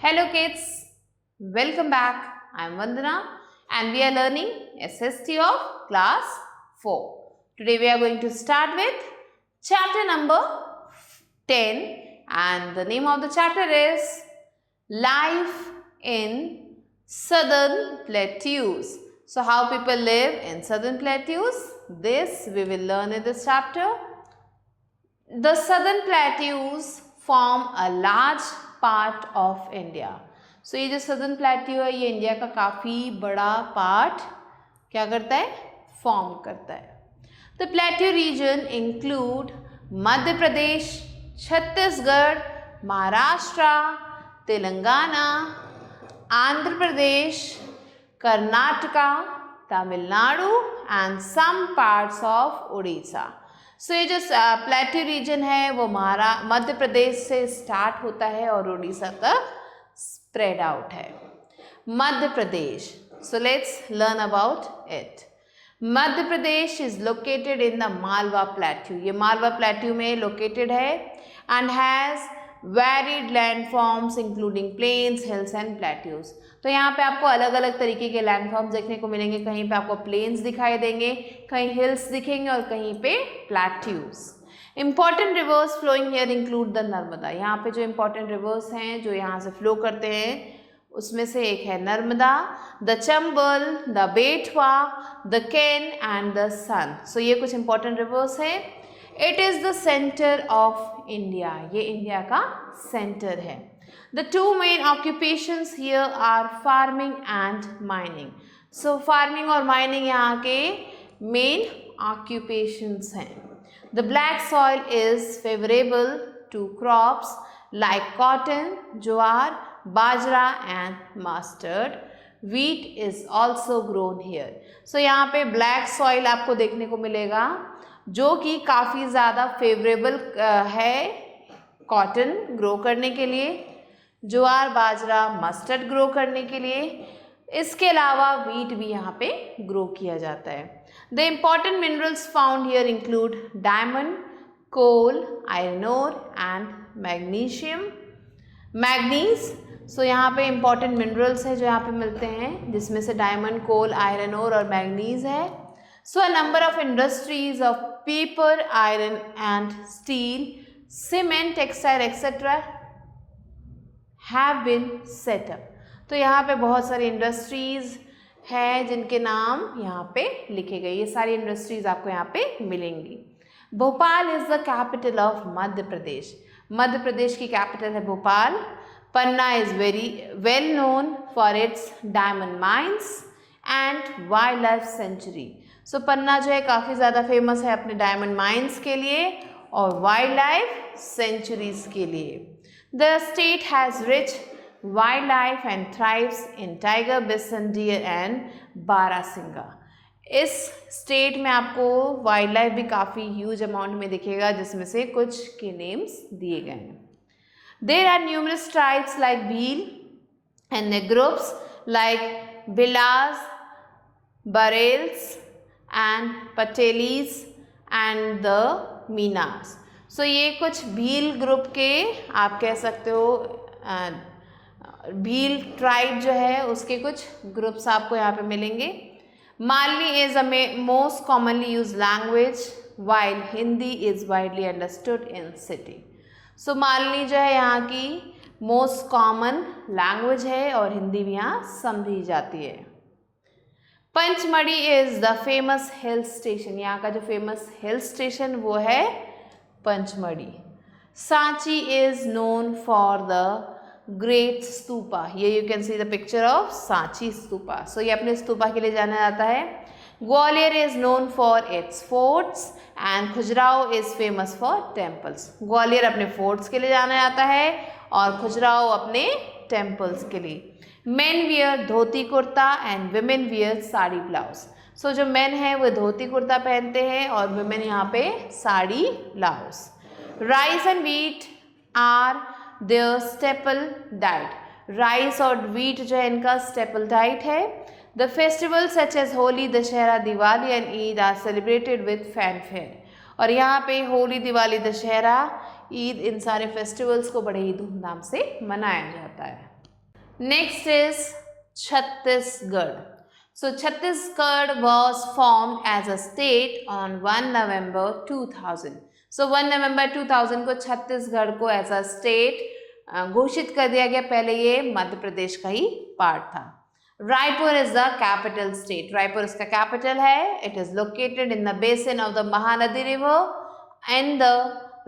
Hello kids, welcome back. I am Vandana and we are learning SST of class 4. Today we are going to start with chapter number 10 and the name of the chapter is Life in Southern Plateaus. So how people live in Southern Plateaus? This we will learn in this chapter. The Southern Plateaus form a large part of India. So ये जो southern plateau है ये India का काफ़ी बड़ा part क्या करता है, फॉर्म करता है. The plateau region include Madhya Pradesh, Chhattisgarh, Maharashtra, Telangana, Andhra Pradesh, Karnataka, Tamil Nadu and some parts of Orissa. So ये जो प्लेट्यू रीजन है वो मध्य प्रदेश से स्टार्ट होता है और उड़ीसा तक स्प्रेड आउट है. Madhya Pradesh, so let's learn about it. Madhya Pradesh is located in the Malwa plateau. ये मालवा प्लेट्यू में लोकेटेड है and has varied landforms including plains, hills and plateaus. तो यहाँ पे आपको अलग अलग तरीके के लैंडफॉर्म्स देखने को मिलेंगे. कहीं पे आपको प्लेन्स दिखाई देंगे, कहीं हिल्स दिखेंगे और कहीं पे plateaus. Important rivers flowing here include the Narmada. यहाँ पे जो इंपॉर्टेंट रिवर्स हैं जो यहाँ से फ्लो करते हैं उसमें से एक है नर्मदा, द चंबल, द बेटवा, द केन एंड द सन. सो ये कुछ इंपॉर्टेंट रिवर्स हैं. It is the centre of India. ये इंडिया का सेंटर है. The two main occupations here are farming and mining. So farming और mining यहाँ के main occupations हैं. The black soil is favorable to crops like cotton, jowar, bajra and mustard. Wheat is also grown here. So यहाँ पे black soil आपको देखने को मिलेगा जो कि काफ़ी ज़्यादा फेवरेबल है कॉटन ग्रो करने के लिए, ज्वार, बाजरा, मस्टर्ड ग्रो करने के लिए. इसके अलावा वीट भी यहाँ पे ग्रो किया जाता है. The important minerals found here include diamond, coal, iron ore and magnesium, manganese. So यहाँ पे इम्पॉर्टेंट मिनरल्स हैं जो यहाँ पे मिलते हैं जिसमें से डायमंड, कोल, आयरन ओर और मैग्नीज है. So a number of industries of paper, iron and steel, cement, textile etcetera have been set up. तो यहाँ पे बहुत सारी इंडस्ट्रीज़ हैं जिनके नाम यहाँ पे लिखे गए. ये सारी इंडस्ट्रीज़ आपको यहाँ पे मिलेंगी. Bhopal is the capital of Madhya Pradesh. Madhya Pradesh की कैपिटल है Bhopal. Panna is very well known for its diamond mines and wild life sanctuary. So Panna जो है काफ़ी ज़्यादा फेमस है अपने डायमंड माइंस के लिए और वाइल्ड लाइफ सेंचुरीज़ के लिए. The state has rich wildlife and thrives in tiger, bison, deer and barasingha. इस स्टेट में आपको वाइल्ड लाइफ भी काफ़ी ह्यूज अमाउंट में दिखेगा जिसमें से कुछ के नेम्स दिए गए हैं. There are numerous tribes like Bhil and their groups like Bilas, Barels and Patelis and the Minas. सो ये कुछ भील ग्रुप के आप कह सकते हो भील ट्राइब जो है उसके कुछ ग्रुप्स आपको यहाँ पे मिलेंगे. Malvi is a most commonly use language while Hindi is widely understood in city. So Malvi जो है यहाँ की मोस्ट कॉमन लैंग्वेज है और हिंदी भी यहाँ समझी जाती है. Pachmarhi is the famous hill station. यहाँ का जो फेमस हिल स्टेशन वो है Pachmarhi. Sanchi is known for the great stupa. ये you can see the picture of Sanchi stupa. So ये अपने स्तूपा के लिए जाना जाता है. Gwalior is known for its forts and Khajuraho is famous for temples. Gwalior अपने फोर्ट्स के लिए जाना जाता है और खजुराहो अपने टेम्पल्स के लिए. Men wear dhoti kurta and women wear sari blouse. So जो मेन है वो धोती कुर्ता पहनते हैं और वुमेन यहाँ पे sari blouse. Rice and wheat are their staple diet. Rice और वीट जो है इनका स्टेपल डाइट है. The festival such as Holi, Dussehra, Diwali and Eid are celebrated with fanfare. और यहाँ पे होली, दिवाली, दशहरा, ईद, इन सारे फेस्टिवल्स को बड़े ही धूमधाम से मनाया जाता है. Next is Chhattisgarh. So Chhattisgarh was formed as a state on 1 November 2000. So 1 November 2000 को छत्तीसगढ़ को एज अ स्टेट घोषित कर दिया गया। पहले ये मध्य प्रदेश का ही पार्ट था। Raipur is the capital state. Raipur इसका कैपिटल है। It is located in the basin of the Mahanadi river and the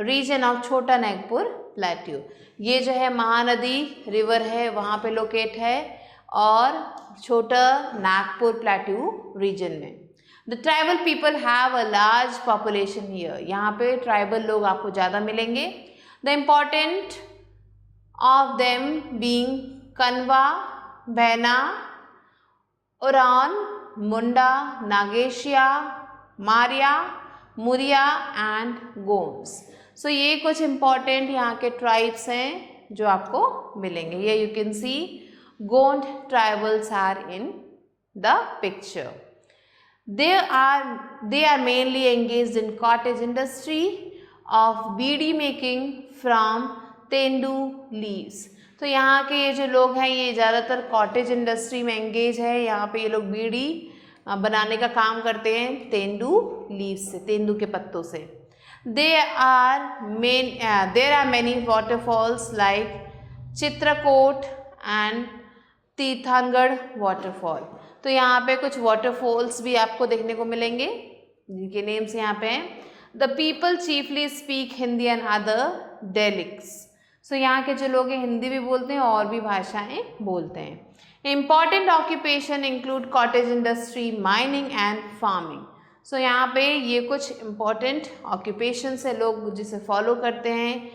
region of Chota Nagpur plateau. ये जो है महानदी रिवर है वहाँ पे लोकेट है और छोटा नागपुर प्लेट्यू रीजन में। The tribal people have a large population here. यहाँ पे ट्राइबल लोग आपको ज़्यादा मिलेंगे। The important of them being कनवा, बैना, उरान, मुंडा, नागेशिया, मारिया, मुरिया एंड गोम्स। सो ये कुछ इम्पॉर्टेंट यहाँ के ट्राइब्स हैं जो आपको मिलेंगे। ये you can C Gond tribals are in the picture. They are mainly engaged in cottage industry of beedi making from tendu leaves. तो यहाँ के ये जो लोग हैं ये ज़्यादातर कॉटेज इंडस्ट्री में एंगेज है। यहाँ पे ये लोग बीड़ी बनाने का काम करते हैं तेंदू लीव्स से, तेंदू के पत्तों से। There are many waterfalls like Chitrakoot and Tirathgarh waterfall. तो यहाँ पे कुछ वाटरफॉल्स भी आपको देखने को मिलेंगे जिनके नेम्स यहाँ पे हैं। The people chiefly speak Hindi and other dialects. So यहाँ के जो लोग हैं हिंदी भी बोलते हैं और भी भाषाएं बोलते हैं। Important occupation include cottage industry, mining and farming. So यहाँ पे ये कुछ इम्पॉर्टेंट ऑक्यूपेशन है लोग जिसे फॉलो करते हैं।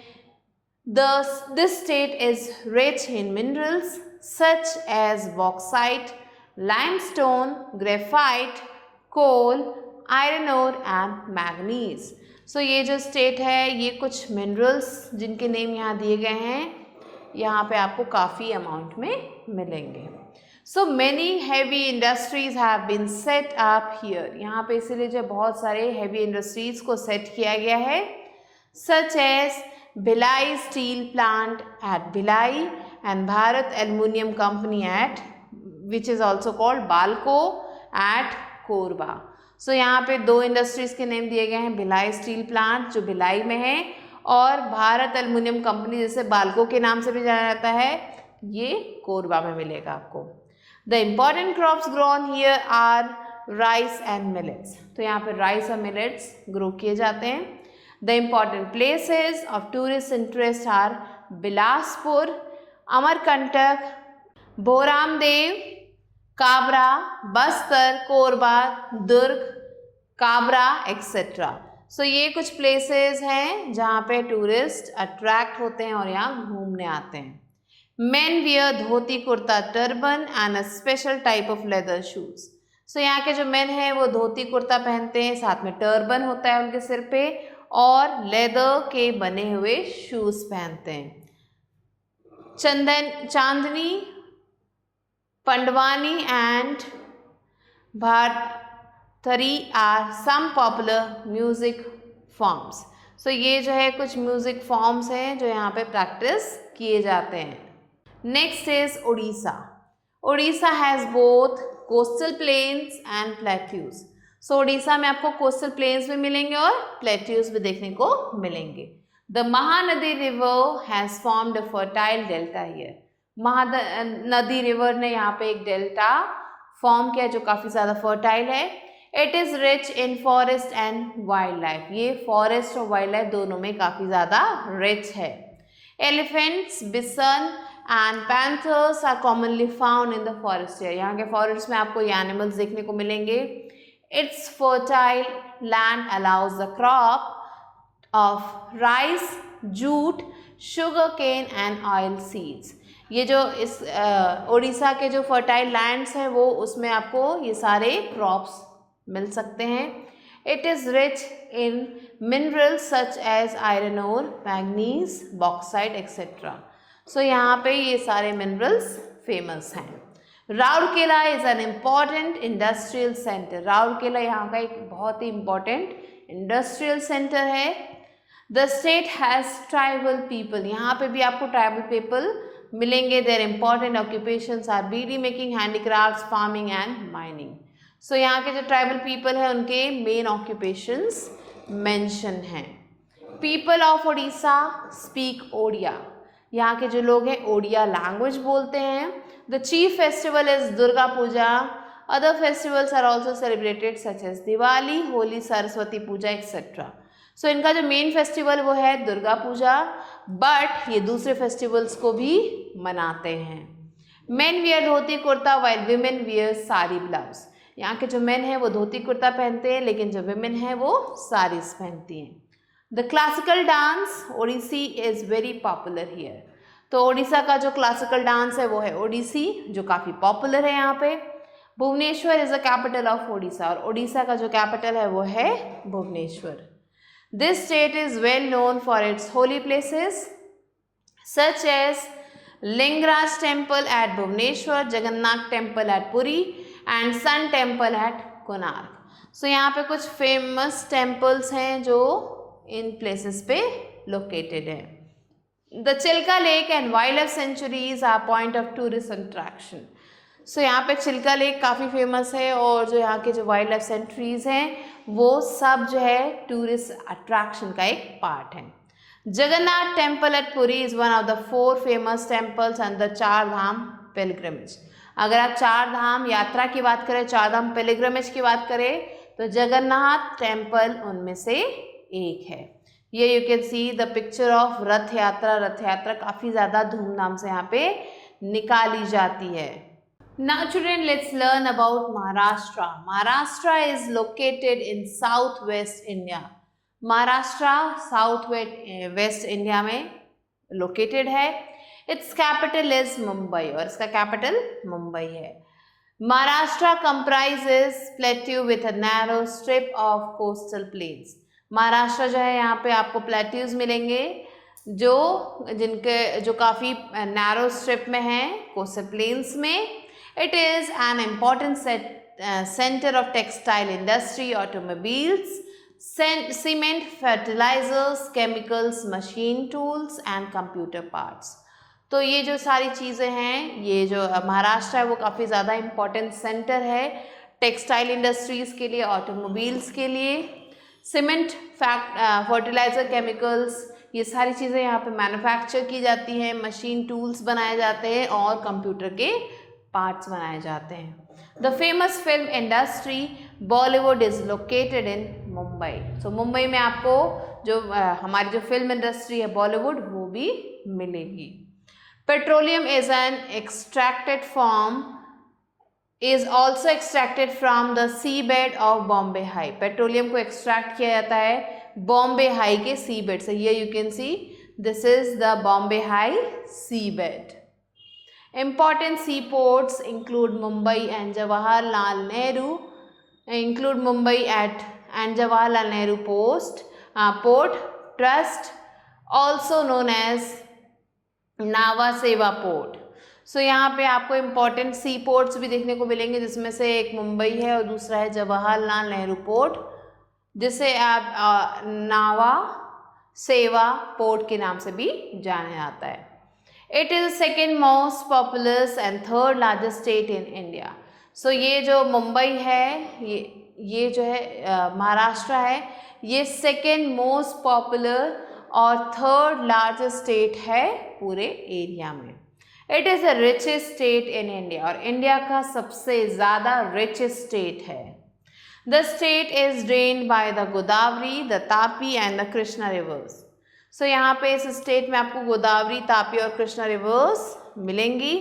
This state is rich in minerals such as bauxite, limestone, graphite, coal, iron ore and manganese. So ये जो स्टेट है ये कुछ मिनरल्स जिनके नेम यहाँ दिए गए हैं यहाँ पे आपको काफ़ी अमाउंट में मिलेंगे। So many heavy industries have been set up here. यहाँ पे इसीलिए जो बहुत सारे heavy industries को सेट किया गया है such as Bhilai steel plant at Bhilai and Bharat Aluminium Company at which is also called Balco at Korba. So यहाँ पे दो इंडस्ट्रीज के नेम दिए गए हैं, भिलाई स्टील प्लांट जो भिलाई में है और भारत एल्युमिनियम कंपनी जिसे बाल्को के नाम से भी जाना जाता है ये कोरबा में मिलेगा आपको। The important crops grown here are rice and millets. तो यहाँ पे राइस और मिलेट्स ग्रो किए जाते हैं। The important places of tourist interest are Bilaspur, Amarkantak, Bhoramdev, Kabra, Bastar, Korba, Durg, Kabra etcetera. So ये कुछ प्लेसेस हैं जहाँ पे टूरिस्ट अट्रैक्ट होते हैं और यहाँ घूमने आते हैं। Men wear dhoti kurta turban and a special type of leather shoes. So यहाँ के जो मेन हैं वो धोती कुर्ता पहनते हैं, साथ में टर्बन होता है उनके सिर पे और लेदर के बने हुए शूज पहनते हैं। Chandni, Pandwani and Bharthari are some popular music forms. So ये जो है कुछ म्यूजिक फॉर्म्स हैं जो यहाँ पे प्रैक्टिस किए जाते हैं। Next is Orissa. Orissa has both coastal plains and plateaus. So Orissa में आपको कोस्टल प्लेन्स भी मिलेंगे और प्लेट्यूज भी देखने को मिलेंगे। The Mahanadi river has formed a fertile delta here. Mahanadi river ने यहाँ पे एक डेल्टा फॉर्म किया जो काफ़ी ज़्यादा फर्टाइल है। It is rich in forest and wild life. ये फॉरेस्ट और वाइल्ड लाइफ दोनों में काफ़ी ज़्यादा रिच है। Elephants, bison and panthers are commonly found in the forest area. यहाँ के फॉरेस्ट में आपको ये एनिमल्स देखने को मिलेंगे। It's fertile land allows the crop of rice, jute, sugarcane and oil seeds. ये जो इस उड़ीसा के जो फर्टाइल लैंड्स हैं वो उसमें आपको ये सारे क्रॉप्स मिल सकते हैं। It is rich in minerals such as iron ore, manganese, bauxite etcetera. So यहाँ पे ये सारे मिनरल्स फेमस हैं। Rourkela is an important industrial centre. Rourkela यहाँ का एक बहुत ही इम्पॉर्टेंट इंडस्ट्रियल सेंटर है। The state has tribal people. यहाँ पे भी आपको ट्राइबल पीपल मिलेंगे. Their important occupations are bidi making, handicrafts, farming and mining. So यहाँ के जो ट्राइबल पीपल हैं उनके मेन ऑक्यूपेशंस मेंशन हैं. People of Odisha speak Odia. यहाँ के जो लोग हैं ओडिया लैंग्वेज बोलते हैं. The chief festival is Durga Puja. Other festivals are also celebrated such as Diwali, Holi, Saraswati Puja etcetera. So इनका जो मेन फेस्टिवल वो है दुर्गा पूजा, बट ये दूसरे फेस्टिवल्स को भी मनाते हैं. Men wear dhoti kurta while women wear sari blouse. यहाँ के जो मेन हैं वो धोती कुर्ता पहनते हैं, लेकिन जो विमेन हैं वो साड़ीज पहनती हैं. The classical dance Odissi is very popular here. तो ओडिशा का जो क्लासिकल डांस है वो है ओडिसी, जो काफ़ी पॉपुलर है यहाँ पे. Bhubaneswar is the capital of Odisha, और ओडिशा का जो कैपिटल है वो है Bhubaneswar. This state is well known for its holy places such as Lingaraj temple at Bhubaneswar, Jagannath temple at Puri and Sun temple at Konark. So यहाँ पे कुछ famous temples हैं जो इन places पे located है. The Chilka Lake and Wildlife Sanctuaries are point of tourist attraction. सो यहाँ पे Chilka lake काफ़ी फेमस है, और जो यहाँ के जो वाइल्ड लाइफ सेंचुरीज हैं वो सब जो है टूरिस्ट अट्रैक्शन का एक पार्ट है. Jagannath temple at Puri is one of the 4 famous temples and the 4 Dham pilgrimage. अगर आप 4 धाम यात्रा की बात करें, 4 धाम पिलग्रिमेज की बात करें, तो जगन्नाथ टेम्पल उनमें से एक है. ये you can see the picture of रथ यात्रा. रथ यात्रा काफ़ी ज़्यादा धूमधाम से यहाँ पे निकाली जाती है. Now children, let's learn about Maharashtra. Maharashtra is located in southwest India. Maharashtra southwest India में located है. Its capital is Mumbai, और इसका capital मुंबई है. Maharashtra comprises plateau with a narrow strip of coastal plains. Maharashtra जो है यहाँ पे आपको प्लेट्यूज मिलेंगे जो काफ़ी नैरो स्ट्रिप में हैं, कोस्टल प्लेन्स में. It is an important center of textile industry, automobiles, cement, fertilizers, chemicals, machine tools and computer parts. तो ये जो सारी चीज़ें हैं, ये जो महाराष्ट्र है वो काफ़ी ज़्यादा इम्पोर्टेंट सेंटर है टेक्सटाइल इंडस्ट्रीज़ के लिए, ऑटोमोबाइल्स के लिए. सीमेंट, फर्टिलाइज़र, केमिकल्स, ये सारी चीज़ें यहाँ पे मैन्युफैक्चर की जाती हैं. मशीन टूल्स बनाए जाते हैं और कंप्यूटर के पार्ट्स बनाए जाते हैं. The famous film industry Bollywood is located in Mumbai. So Mumbai में आपको जो हमारी जो फिल्म इंडस्ट्री है बॉलीवुड, वो भी मिलेगी. Petroleum is an extracted form is also extracted from the seabed of Bombay High. Petroleum को एक्सट्रैक्ट किया जाता है बॉम्बे हाई के सी बेड से. ये you can see this is the Bombay High seabed. Important seaports include Mumbai and Jawaharlal Nehru. Include Mumbai and Jawaharlal Nehru Port Trust, also known as Nhava Sheva Port. So यहाँ पे आपको important seaports भी देखने को मिलेंगे, जिसमें से एक मुंबई है और दूसरा है जवाहरलाल नेहरू पोर्ट, जिसे आप नावा सेवा पोर्ट के नाम से भी जाना जाता है. It is the second most populous and third largest state in India. So ये जो मुंबई है, ये जो है महाराष्ट्र है, ये सेकेंड मोस्ट पॉपुलर और थर्ड लार्जेस्ट स्टेट है पूरे एरिया में. It is the richest state in India, और इंडिया का सबसे ज़्यादा रिचेस्ट स्टेट है. The state is drained by the Godavari, the Tapi and the Krishna rivers. So यहाँ पे इस स्टेट में आपको गोदावरी, तापी और कृष्णा रिवर्स मिलेंगी.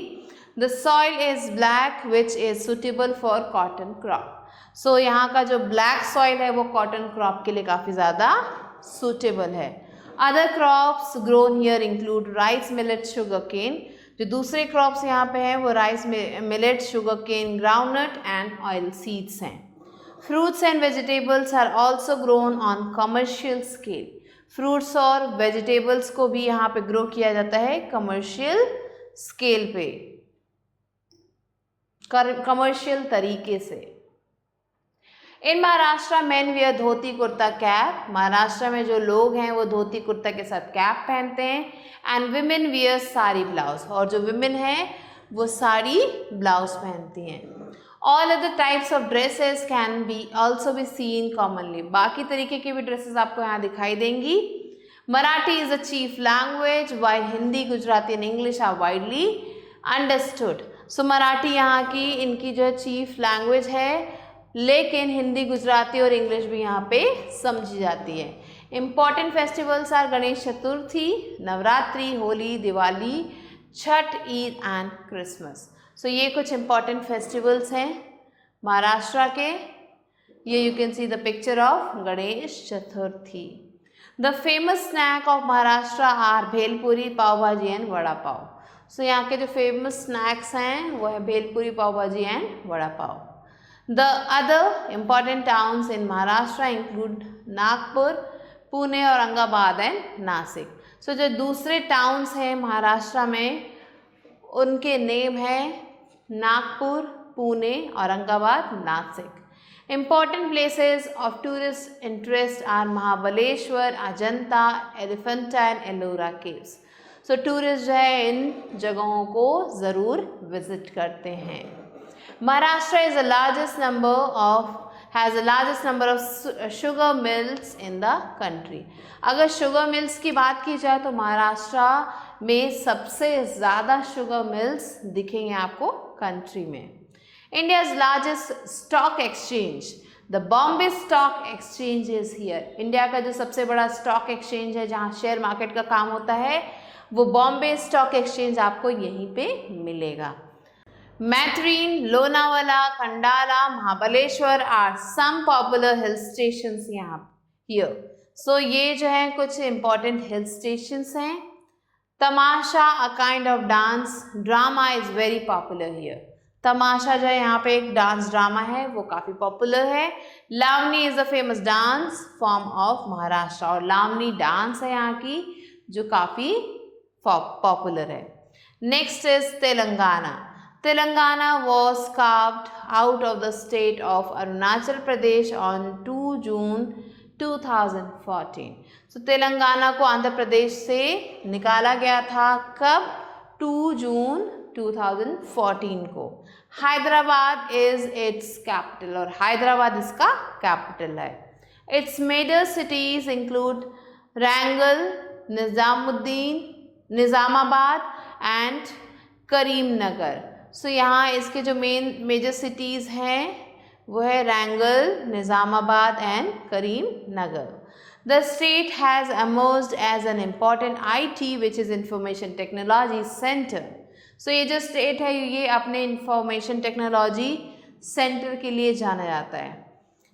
The soil is black which is suitable for cotton crop. So यहाँ का जो ब्लैक सॉइल है वो कॉटन क्रॉप के लिए काफ़ी ज़्यादा सुटेबल है. Other crops grown here include rice, millet, sugar cane. जो दूसरे क्रॉप्स यहाँ पे हैं वो rice, millet, sugar cane, groundnut and oil seeds हैं. Fruits and vegetables are also grown on commercial scale. Fruits और वेजिटेबल्स को भी यहाँ पे ग्रो किया जाता है कमर्शियल स्केल पे, कमर्शियल तरीके से. इन Maharashtra main wear dhoti kurta cap, Maharashtra में जो लोग हैं वो धोती कुर्ता के साथ कैप पहनते हैं। And women wear sari blouse, और जो विमेन हैं वो साड़ी ब्लाउज पहनती हैं। All other types of dresses can be also be seen commonly, बाकी तरीके की भी ड्रेसेस आपको यहाँ दिखाई देंगी। Marathi is the chief language while Hindi, Gujarati and English are widely understood. So Marathi यहाँ की इनकी जो चीफ लैंग्वेज है, लेकिन हिंदी, गुजराती और इंग्लिश भी यहाँ पे समझी जाती है। Important festivals are Ganesh Chaturthi, Navratri, Holi, Diwali, Chhath, Eid and Christmas. So ये कुछ इम्पॉर्टेंट फेस्टिवल्स हैं महाराष्ट्र के। ये you can see the picture of Ganesh Chaturthi. The famous snack of Maharashtra are bhelpuri, pav bhaji and vada पाव। सो यहाँ के जो फेमस स्नैक्स हैं वो है bhelpuri, pav bhaji and vada pav. The other important towns in Maharashtra include Nagpur, Pune, Aurangabad and Nashik. So जो दूसरे टाउन्स हैं महाराष्ट्र में उनके नेम है Nagpur, Pune, Aurangabad, Nashik. Important places of tourist interest are Mahabaleshwar, Ajanta, Elephanta and Ellora caves. So tourist जो है इन जगहों को ज़रूर विजिट करते हैं। Maharashtra is the largest number has the largest number of sugar mills in the country. अगर शुगर मिल्स की बात की जाए तो महाराष्ट्र में सबसे ज़्यादा शुगर मिल्स दिखेंगे आपको कंट्री में। India's largest stock exchange, the Bombay Stock Exchange is here. India का जो सबसे बड़ा स्टॉक एक्सचेंज है जहाँ शेयर मार्केट का काम होता है वो बॉम्बे स्टॉक एक्सचेंज आपको यहीं पे मिलेगा। Matrine, Lonavala, Khandala, Mahabaleshwar are some popular hill stations यहाँ हियर। सो ये जो है कुछ इम्पॉर्टेंट हिल स्टेशंस हैं। Tamasha, a kind of dance drama is very popular here. Tamasha जो है यहाँ पे एक डांस ड्रामा है वो काफ़ी पॉपुलर है। Lavani is a famous dance form of Maharashtra, और लावनी डांस है यहाँ की जो काफ़ी पॉपुलर है। Next is Telangana. Telangana was carved out of the state of Arunachal Pradesh on 2 June 2014. So Telangana को आंध्र प्रदेश से निकाला गया था कब? 2 जून 2014 को। हैदराबाद इज इट्स कैपिटल, और हैदराबाद इसका कैपिटल है। Its major cities include Warangal, Nizamuddin, Nizamabad and Karimnagar. So यहाँ इसके जो मेजर सिटीज़ हैं वो है Warangal, Nizamabad and Karimnagar. The state has emerged as an important IT which is information technology centre. So ये जो स्टेट है ये अपने इंफॉर्मेशन टेक्नोलॉजी सेंटर के लिए जाना जाता है।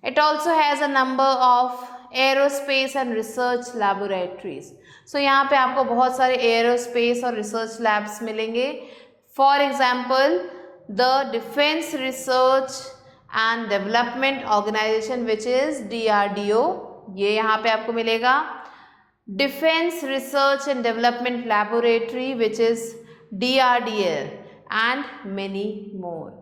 It also has a number of aerospace and research laboratories. So यहाँ पे आपको बहुत सारे एरोस्पेस और रिसर्च लैब्स मिलेंगे। For example, the Defense Research and Development Organization which is DRDO, ये यहाँ पे आपको मिलेगा। Defense Research and Development Laboratory which is DRDL and many more.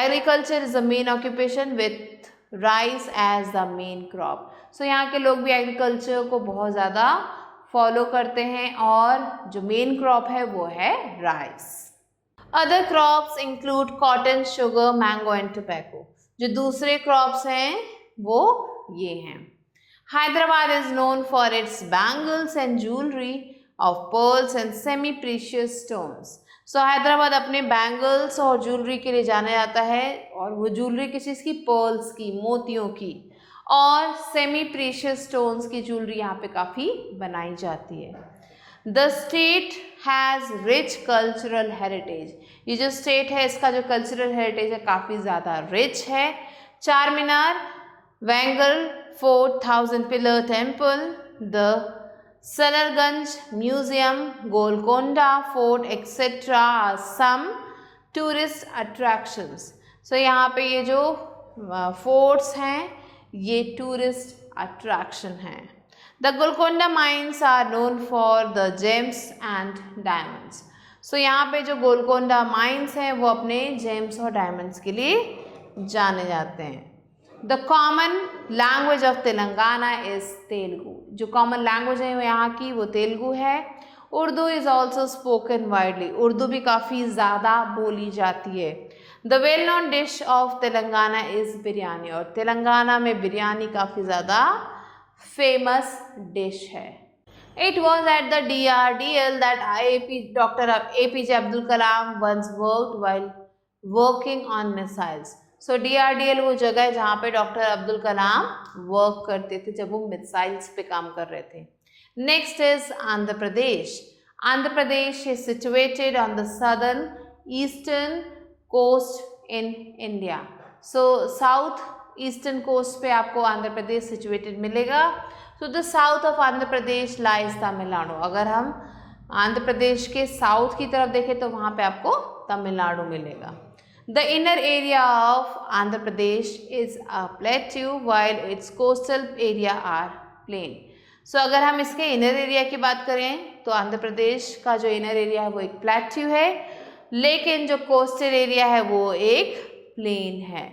Agriculture is the main occupation with rice as the main crop. So यहाँ के लोग भी agriculture को बहुत ज़्यादा फॉलो करते हैं और जो मेन क्रॉप है वो है rice. Other crops include cotton, sugar, mango and tobacco. जो दूसरे क्रॉप्स हैं वो ये हैं। Hyderabad is known for its bangles and jewellery of pearls and semi precious stones. So Hyderabad अपने बैंगल्स और ज्वेलरी के लिए जाना जाता है, और वो ज्वेलरी किस चीज़ की? पर्ल्स की, मोतियों की, और सेमी प्रीशियस स्टोन्स की ज्वेलरी यहाँ पे काफ़ी बनाई जाती है। The state has rich cultural heritage. ये जो स्टेट है इसका जो कल्चरल हेरिटेज है काफ़ी ज़्यादा रिच है। Char Minar, Warangal fort, 1000 pillar temple, the Salarjung museum, Golconda fort etcetera some tourist attractions. So यहाँ पे ये जो फोर्ट्स हैं ये टूरिस्ट अट्रैक्शन हैं। The Golconda mines are known for the gems and diamonds. So यहाँ पे जो गोलकोंडा माइंस हैं वो अपने जेम्स और डायमंड्स के लिए जाने जाते हैं। The common language of Telangana is Telugu. जो कॉमन लैंग्वेज है यहाँ की वो तेलुगु है। Urdu is also spoken widely. Urdu भी काफ़ी ज़्यादा बोली जाती है। The well known dish of Telangana is biryani. और तेलंगाना में बिरयानी काफ़ी ज़्यादा फेमस डिश है। It was at the DRDL that Dr. APJ Abdul Kalam once worked while working on missiles. So DRDL वो जगह है जहाँ पे डॉक्टर अब्दुल कलाम वर्क करते थे जब वो मिसाइल्स पे काम कर रहे थे। Next is Andhra Pradesh. Andhra Pradesh is situated on the southern eastern coast in India. So south eastern coast पे आपको आंध्र प्रदेश सिचुएटेड मिलेगा। तो the south of Andhra Pradesh lies Tamil Nadu. अगर हम आंध्र प्रदेश के साउथ की तरफ देखें तो वहाँ पे आपको तमिलनाडु मिलेगा। The inner area of Andhra Pradesh is a plateau while its coastal area are plain. So अगर हम इसके इनर एरिया की बात करें तो आंध्र प्रदेश का जो इनर एरिया है वो एक प्लेट्यू है, लेकिन जो कोस्टल एरिया है वो एक प्लेन है।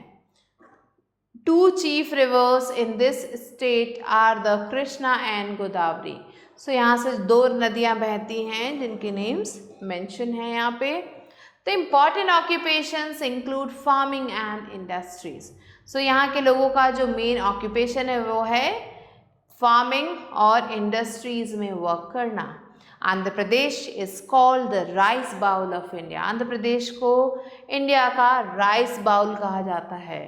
Two chief rivers in this state are the Krishna and Godavari. So यहाँ से दो नदियाँ बहती हैं जिनके नेम्स मेंशन हैं यहाँ पे। The important occupations include farming and industries. So यहाँ के लोगों का जो मेन ऑक्यूपेशन है वो है फार्मिंग और इंडस्ट्रीज में वर्क करना। Andhra Pradesh is called the rice bowl of India. Andhra Pradesh को इंडिया का राइस बाउल कहा जाता है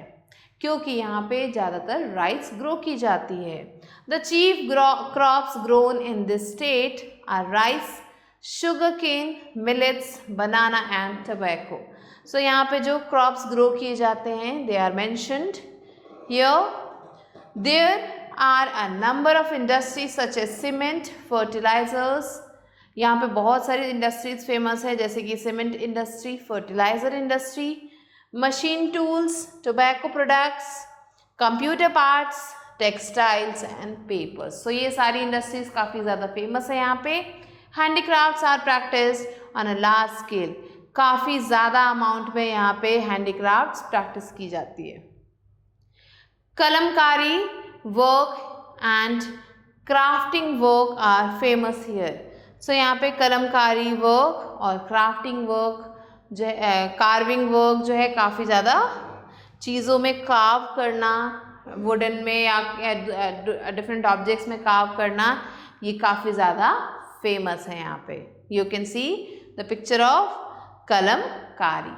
क्योंकि यहाँ पे ज़्यादातर राइस ग्रो की जाती है। The chief crops grown in this state are rice, sugar cane, millets, banana and tobacco. So यहाँ पे जो क्रॉप्स ग्रो किए जाते हैं they are mentioned here. There are a number of industries such as cement, fertilisers. यहाँ पे बहुत सारी इंडस्ट्रीज फेमस है जैसे कि cement industry, fertiliser industry, machine tools, tobacco products, computer parts, textiles and papers. So ये सारी इंडस्ट्रीज काफ़ी ज़्यादा फेमस है यहाँ पे। Handicrafts are practice on a large scale. काफ़ी ज़्यादा अमाउंट में यहाँ पे हैंडीक्राफ्ट्स प्रैक्टिस की जाती है। Kalamkari work and crafting work are famous here. So यहाँ पे कलमकारी वर्क और क्राफ्टिंग वर्क जो है, कार्विंग वर्क जो है काफ़ी ज़्यादा चीज़ों में कार्व करना, वुडन में या डिफरेंट ऑब्जेक्ट्स में कार्व करना, ये काफ़ी ज़्यादा फेमस है यहाँ पे। You can see the picture of Kalamkari.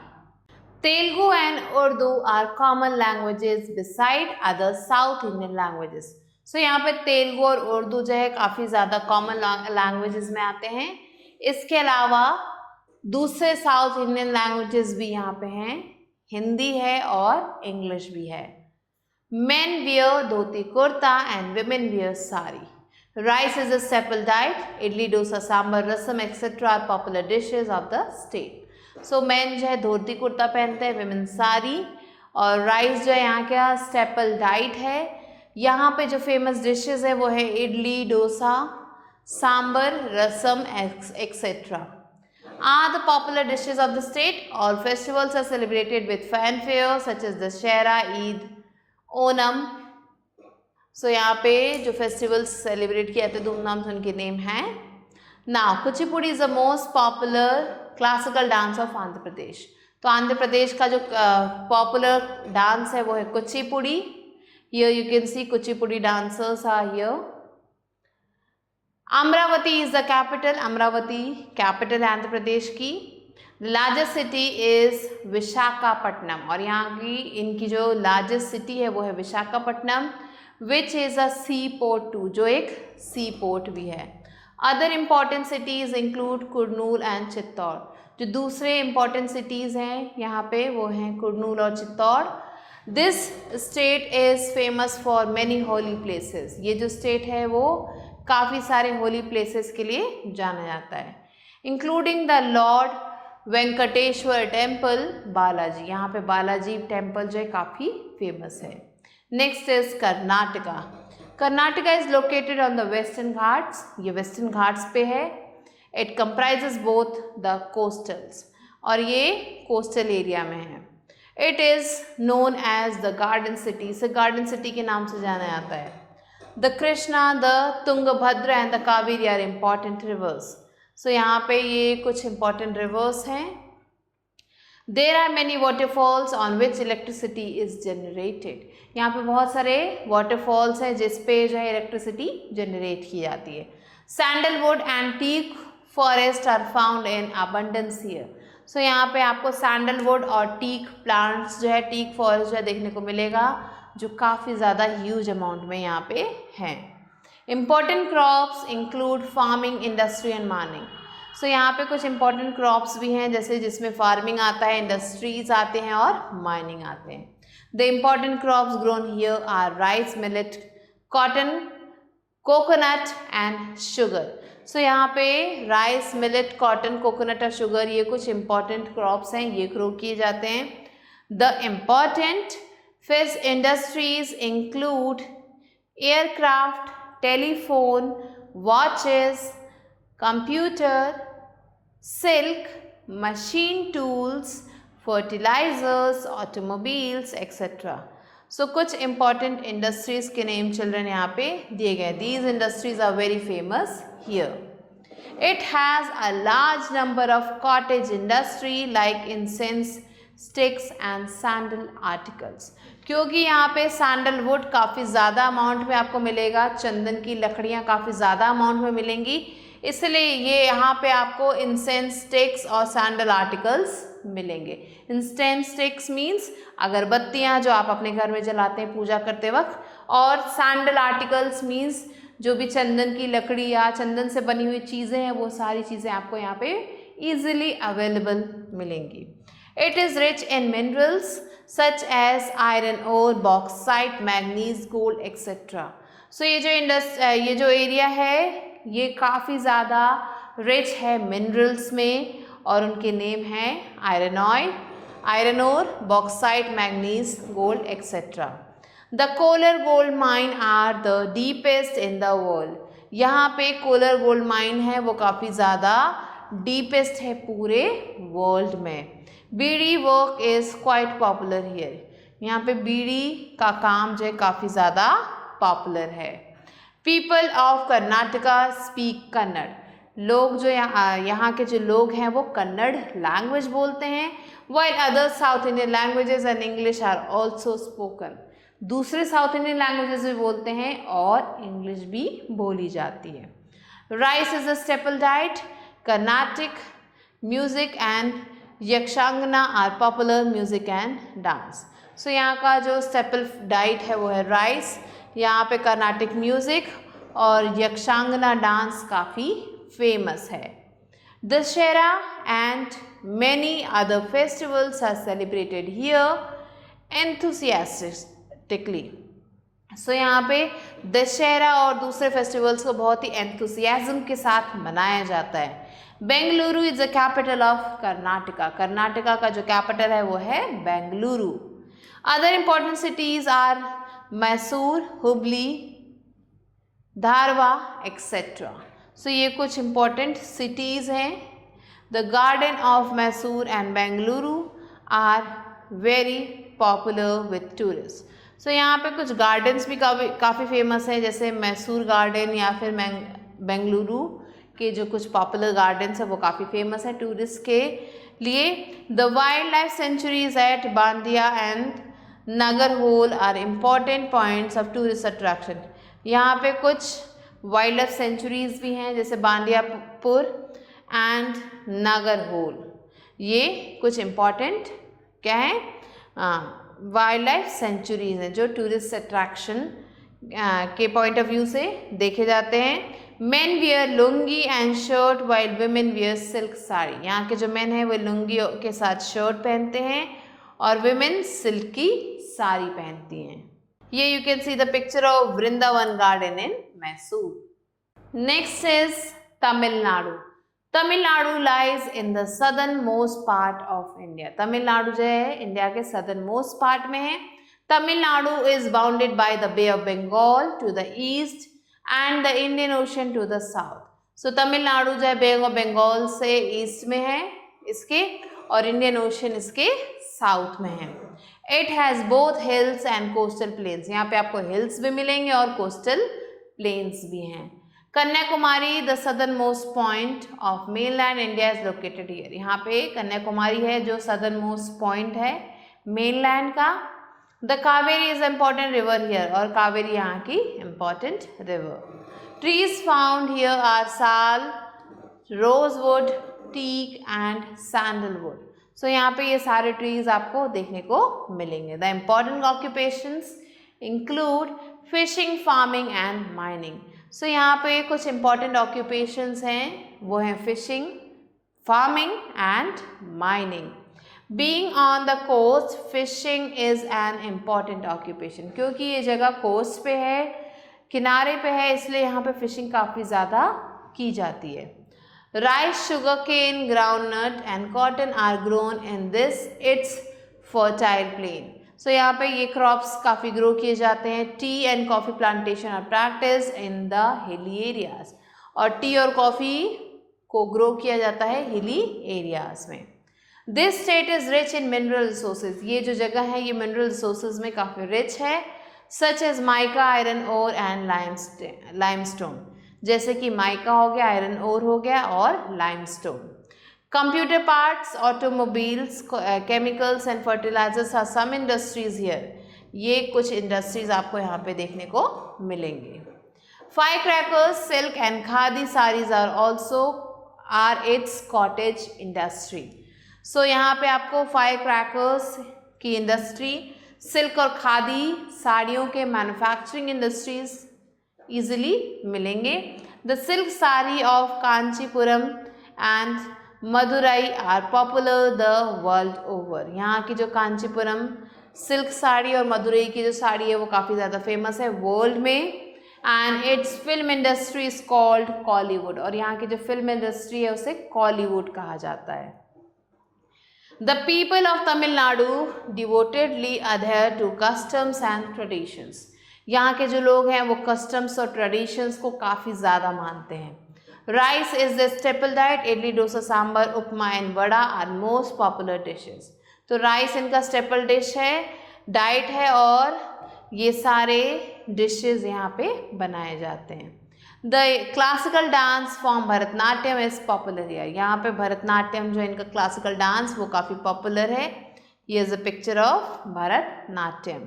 Telugu and Urdu are common languages beside other south Indian languages. So यहाँ पे तेलुगु और उर्दू जो है काफ़ी ज़्यादा कॉमन लैंग्वेजेस में आते हैं। इसके अलावा दूसरे साउथ इंडियन लैंग्वेजेस भी यहाँ पे हैं, हिंदी है और इंग्लिश भी है। Men wear dhoti kurta and women wear sari. Rice is a staple diet. Idli, dosa, sambar, rasam etcetera are popular dishes of the state. So men जो है धोती कुर्ता पहनते हैं, विमेन साड़ी, और राइस जो है यहाँ का स्टेपल डाइट है। यहाँ पे जो फेमस डिशेज है वो है idli, dosa, sambar, rasam etcetera are the popular dishes of the state. All festivals are celebrated with fanfare such as Dussehra, Eid, Onam. So यहाँ पे जो फेस्टिवल्स सेलिब्रेट किए जाते हैं धूमधाम से उनके नेम हैं। Now Kuchipudi is the most popular classical dance of Andhra Pradesh. तो आंध्र प्रदेश का जो पॉपुलर डांस है वो है Kuchipudi. Here you can see Kuchipudi dancers are here. Amravati is the capital. Amravati capital है आंध्र प्रदेश की। लार्जेस्ट सिटी इज विशाखापट्टनम, और यहाँ की इनकी जो लार्जेस्ट सिटी है वो है Visakhapatnam, which is a C port too, जो एक सी पोर्ट भी है। Other important cities include Kurnool and Chittoor. जो दूसरे इम्पॉर्टेंट सिटीज़ हैं यहाँ पे वो हैं कुरनूल और Chittor. This state is famous for many Holi places. ये जो स्टेट है वो काफ़ी सारे होली प्लेसेस के लिए जाना जाता है, including the Lord Venkateswara temple Balaji. यहाँ पे बालाजी टेम्पल जो है काफ़ी फेमस है। Next is Karnataka. Karnataka is located on the Western Ghats. ये वेस्टर्न घाट्स पे है। It comprises both the coastals, और ये कोस्टल एरिया में है। It is known as the garden city, इसे गार्डन सिटी के नाम से जाना जाता है। The Krishna, the Tungabhadra and the Kaveri are important reverse. So यहाँ पे ये कुछ इम्पॉर्टेंट रिवर्स हैं। There are many waterfalls on which electricity is generated, यहाँ पे बहुत सारे वाटरफॉल्स हैं जिस पे जो है इलेक्ट्रिसिटी जनरेट की जाती है। Sandalwood and teak forest are found in abundance here. So यहाँ पे आपको सैंडलवुड और टीक प्लांट्स जो है, टीक फॉरेस्ट जो है देखने को मिलेगा, जो काफ़ी ज़्यादा ह्यूज अमाउंट में यहाँ पे हैं। Important crops include farming, industry and mining. So यहाँ पे कुछ इंपॉर्टेंट क्रॉप्स भी हैं, जैसे जिसमें फार्मिंग आता है, इंडस्ट्रीज आते हैं और माइनिंग आते हैं। The important crops grown here are rice, millet, cotton, coconut and sugar. So यहाँ पे राइस, मिलेट, कॉटन, कोकोनट और शुगर, ये कुछ इंपॉर्टेंट क्रॉप्स हैं, ये ग्रो किए जाते हैं। The important fish industries include aircraft, telephone, watches, computer, silk, machine tools, fertilisers, automobiles etcetera. So कुछ इंपॉर्टेंट इंडस्ट्रीज के नेम चिल्ड्रन यहाँ पे दिए गए। These industries are very famous here. It has a large number of cottage industry like incense sticks and sandal articles. क्योंकि यहाँ पे sandalwood काफ़ी ज़्यादा अमाउंट में आपको मिलेगा, चंदन की लकड़ियाँ काफ़ी ज़्यादा अमाउंट में मिलेंगी, इसलिए ये यहाँ पे आपको इंसेंस स्टिक्स और सैंडल आर्टिकल्स मिलेंगे। इंसेंस स्टिक्स मीन्स अगरबत्तियाँ जो आप अपने घर में जलाते हैं पूजा करते वक्त, और सैंडल आर्टिकल्स मीन्स जो भी चंदन की लकड़ी या चंदन से बनी हुई चीज़ें हैं, वो सारी चीज़ें आपको यहाँ पे ईजिली अवेलेबल मिलेंगी। It is rich in minerals such as iron ore, bauxite, manganese, gold etcetera. So ये जो एरिया है ये काफ़ी ज़्यादा रिच है मिनरल्स में, और उनके नेम हैं iron ore, bauxite, manganese, gold etcetera. The Kolar gold mine are the deepest in the world. यहाँ पे कोलर गोल्ड माइन है वो काफ़ी ज़्यादा डीपेस्ट है पूरे वर्ल्ड में। Bidi work is quite popular here. यहाँ पे बीड़ी का काम जो है काफ़ी ज़्यादा पॉपुलर है। People of Karnataka speak Kannada. लोग जो यहाँ के जो लोग हैं वो कन्नड़ लैंग्वेज बोलते हैं। While other south Indian languages and English are also spoken. दूसरे साउथ इंडियन लैंग्वेजेस भी बोलते हैं और इंग्लिश भी बोली जाती है। Rice is a staple diet. Carnatic music and Yakshagana are popular music and dance. So यहाँ का जो स्टेपल डाइट है वो है राइस। यहाँ पे कर्नाटिक म्यूज़िक और यक्षांगना डांस काफ़ी फेमस है। Dussehra and many other festivals are celebrated here enthusiastically. So यहाँ पे दशहरा और दूसरे फेस्टिवल्स को बहुत ही एंथुसियाज्म के साथ मनाया जाता है। Bengaluru is the capital of Karnataka. Karnataka का जो कैपिटल है वो है Bengaluru. Other important cities are Mysore, Hubli, Dharwad etcetera. So ये कुछ इम्पॉर्टेंट सिटीज़ हैं। The garden of Mysore and Bengaluru are very popular with tourist. So यहाँ पे कुछ गार्डन्स भी काफ़ी फेमस हैं, जैसे मैसूर गार्डन या फिर बेंगलुरु के जो कुछ पॉपुलर गार्डन्स हैं वो काफ़ी फेमस है टूरिस्ट के लिए। The wild life sanctuaries at Bandipur and Nagarhole are important points of tourist attraction. यहाँ पे कुछ वाइल्ड लाइफ सेंचुरीज भी हैं जैसे बांदियापुर एंड नागरहोल। ये कुछ इम्पॉर्टेंट क्या है, वाइल्ड लाइफ सेंचुरीज हैं जो टूरिस्ट अट्रैक्शन के पॉइंट ऑफ व्यू से देखे जाते हैं। Men wear lungi and shirt while women wear silk sari. यहाँ के जो मेन हैं वो लुंगी के साथ शर्ट पहनते हैं और विमेन सिल्क की साड़ी पहनती हैं। ये you can see the picture of Vrindavan garden in Mysore. Next is Tamil Nadu. Tamil Nadu lies in the southern most part of India. Tamil Nadu जो है इंडिया के सदर्न मोस्ट पार्ट में है। Tamil Nadu is bounded by the bay of Bengal to the east and the Indian ocean to the south. So Tamil Nadu जो है बे of Bengal से east में है इसके, और इंडियन ओशन इसके साउथ में है। It has both hills and coastal planes, यहाँ पे आपको हिल्स भी मिलेंगे और कोस्टल प्लेन्स भी हैं। Kanyakumari the southern most point of mainland India is located here, यहाँ पे कन्याकुमारी है जो सदर्न मोस्ट पॉइंट है मेनलैंड का। The Kaveri is important river here, और कावेरी यहाँ की important river. Trees found here are sal, rosewood, teak and sandalwood. So यहाँ पे ये सारे ट्रीज आपको देखने को मिलेंगे। The important occupations include fishing, farming and mining. So यहाँ पे कुछ इम्पॉर्टेंट ऑक्यूपेशंस हैं, वो हैं fishing, farming and mining. Being on the coast, fishing is an important occupation, क्योंकि ये जगह कोस्ट पे है, किनारे पे है, इसलिए यहाँ पे फिशिंग काफ़ी ज़्यादा की जाती है। Rice, sugarcane, groundnut and cotton are grown in this its fertile plain. So यहाँ पे ये crops काफ़ी grow किए जाते हैं। Tea and coffee plantation are practiced in the hilly areas. और tea और coffee को grow किया जाता है hilly areas में। This state is rich in mineral resources. ये जो जगह है ये mineral resources में काफ़ी rich है, such as mica, iron ore and limestone. जैसे कि माइका हो गया, आयरन ओर हो गया और limestone. Computer parts, automobiles, chemicals and fertilisers are some industries here. ये कुछ इंडस्ट्रीज आपको यहाँ पे देखने को मिलेंगे। Fire crackers, silk and khadi saris are also are its cottage industry. So यहाँ पे आपको फायर क्रैकर्स की इंडस्ट्री, सिल्क और खादी साड़ियों के मैन्युफैक्चरिंग इंडस्ट्रीज easily मिलेंगे। The silk saree of Kanchipuram and Madurai are popular the world over. यहाँ की जो कांचीपुरम सिल्क साड़ी और मदुरई की जो साड़ी है वो काफ़ी ज़्यादा फेमस है वर्ल्ड में। and its film industry is called Kollywood, और यहाँ की जो फिल्म इंडस्ट्री है उसे कॉलीवुड कहा जाता है। The people of Tamil Nadu devotedly adhere to customs and traditions. यहाँ के जो लोग हैं वो कस्टम्स और ट्रेडिशंस को काफ़ी ज़्यादा मानते हैं। Rice is the staple diet, idli, dosa, sambar, upma and vada are most popular dishes. तो राइस इनका स्टेपल डिश है, डाइट है, और ये सारे डिशेस यहाँ पे बनाए जाते हैं। The classical dance form Bharatanatyam is popular here. यहाँ पे भरतनाट्यम जो इनका क्लासिकल डांस वो काफ़ी पॉपुलर है। ये is a picture of Bharatanatyam.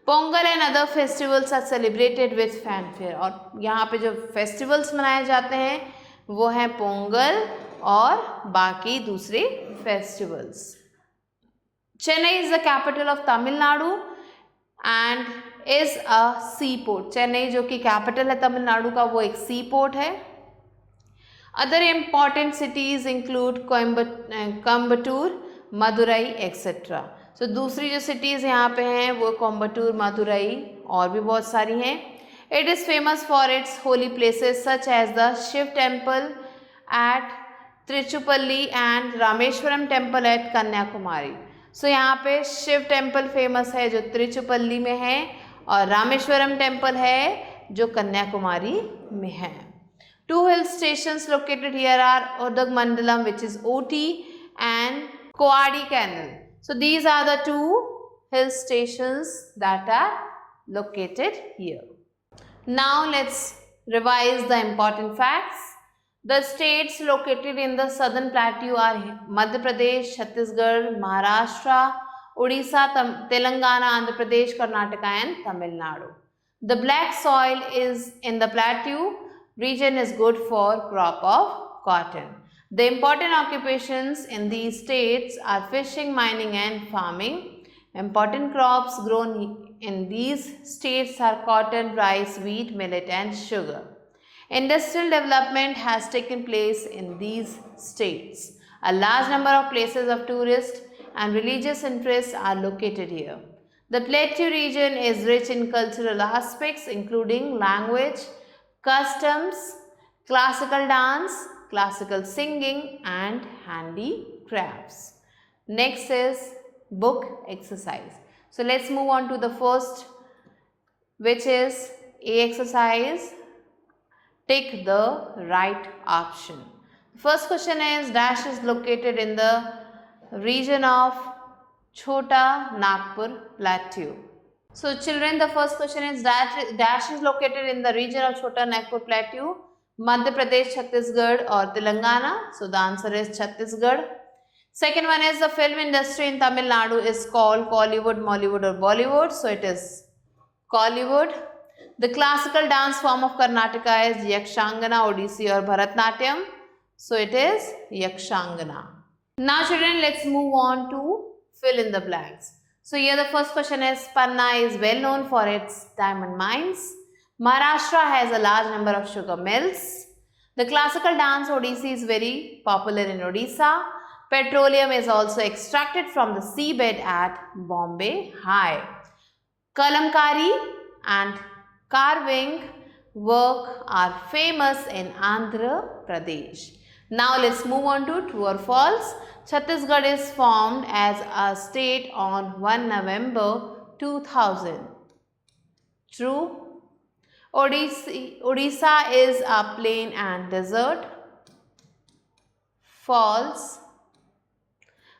Pongal and other festivals are celebrated with fanfare, और यहाँ पे जो फेस्टिवल्स मनाए जाते हैं वो हैं पोंगल और बाकी दूसरे festivals. Chennai is the capital of Tamil Nadu and is a C port. Chennai जो कि कैपिटल है तमिलनाडु का वो एक सी पोर्ट है। Other important cities include Coimbatore, Madurai etcetera. So दूसरी जो सिटीज़ यहाँ पे हैं वो कोयम्बटूर, मदुरई और भी बहुत सारी हैं। It is famous for its holy places such as the Shiva temple at Tiruchirappalli and Rameswaram temple at Kanyakumari. So यहाँ पे शिव टेम्पल फेमस है जो त्रिचुपल्ली में है, और रामेश्वरम टेम्पल है जो कन्याकुमारी में है। Two hill stations located here are Udhagamandalam which is Ooty and Kodaikanal. So these are the two hill stations that are located here. Now let's revise the important facts. The states located in the southern plateau are Madhya Pradesh, Chhattisgarh, Maharashtra, Odisha, Telangana, Andhra Pradesh, Karnataka and Tamil Nadu. The black soil is in the plateau region is good for crop of cotton. The important occupations in these states are fishing, mining and farming. Important crops grown in these states are cotton, rice, wheat, millet and sugar. Industrial development has taken place in these states. A large number of places of tourist and religious interest are located here. The Plateau region is rich in cultural aspects including language, customs, classical dance, classical singing and handicrafts. Next is book exercise. So let's move on to the first, which is A exercise. Take the right option. First question is dash is located in the region of Chota Nagpur Plateau. So children, the first question is dash is located in the region of Chota Nagpur Plateau, Madhya Pradesh, Chhattisgarh or Telangana. So the answer is Chhattisgarh. Second one is the film industry in Tamil Nadu is called Kollywood, Mollywood or Bollywood. So it is Kollywood. The classical dance form of Karnataka is Yakshangana, Odissi or Bharatnatyam. So it is Yakshangana. Now children, let's move on to fill in the blanks. So here the first question is, Panna is well known for its diamond mines. Maharashtra has a large number of sugar mills. The classical dance Odissi is very popular in Odisha. Petroleum is also extracted from the seabed at Bombay High. Kalamkari and carving work are famous in Andhra Pradesh. Now let's move on to true or false. Chhattisgarh is formed as a state on 1 November 2000. True. Odisha is a plain and desert. False.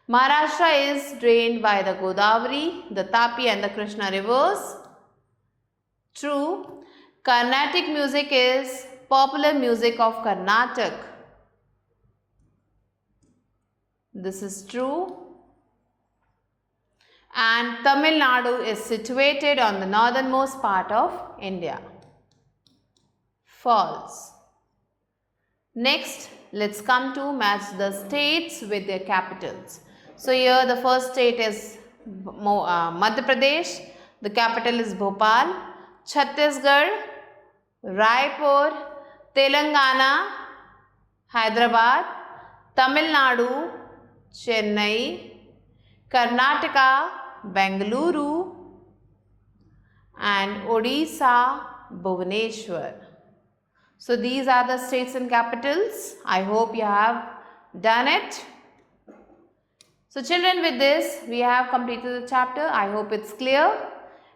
Maharashtra is drained by the Godavari, the Tapi and the Krishna rivers. True. Carnatic music is popular music of Karnataka. This is true. And Tamil Nadu is situated on the northernmost part of India. False. Next, let's come to match the states with their capitals. So here the first state is Madhya Pradesh. The capital is Bhopal. Chhattisgarh, Raipur, Telangana, Hyderabad, Tamil Nadu, Chennai, Karnataka, Bengaluru and Odisha, Bhubaneswar. So these are the states and capitals. I hope you have done it. So children, with this we have completed the chapter. I hope it's clear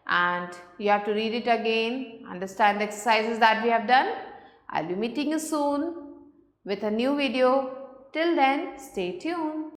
and you have to read it again, understand the exercises that we have done. I'll be meeting you soon with a new video. Till then, stay tuned.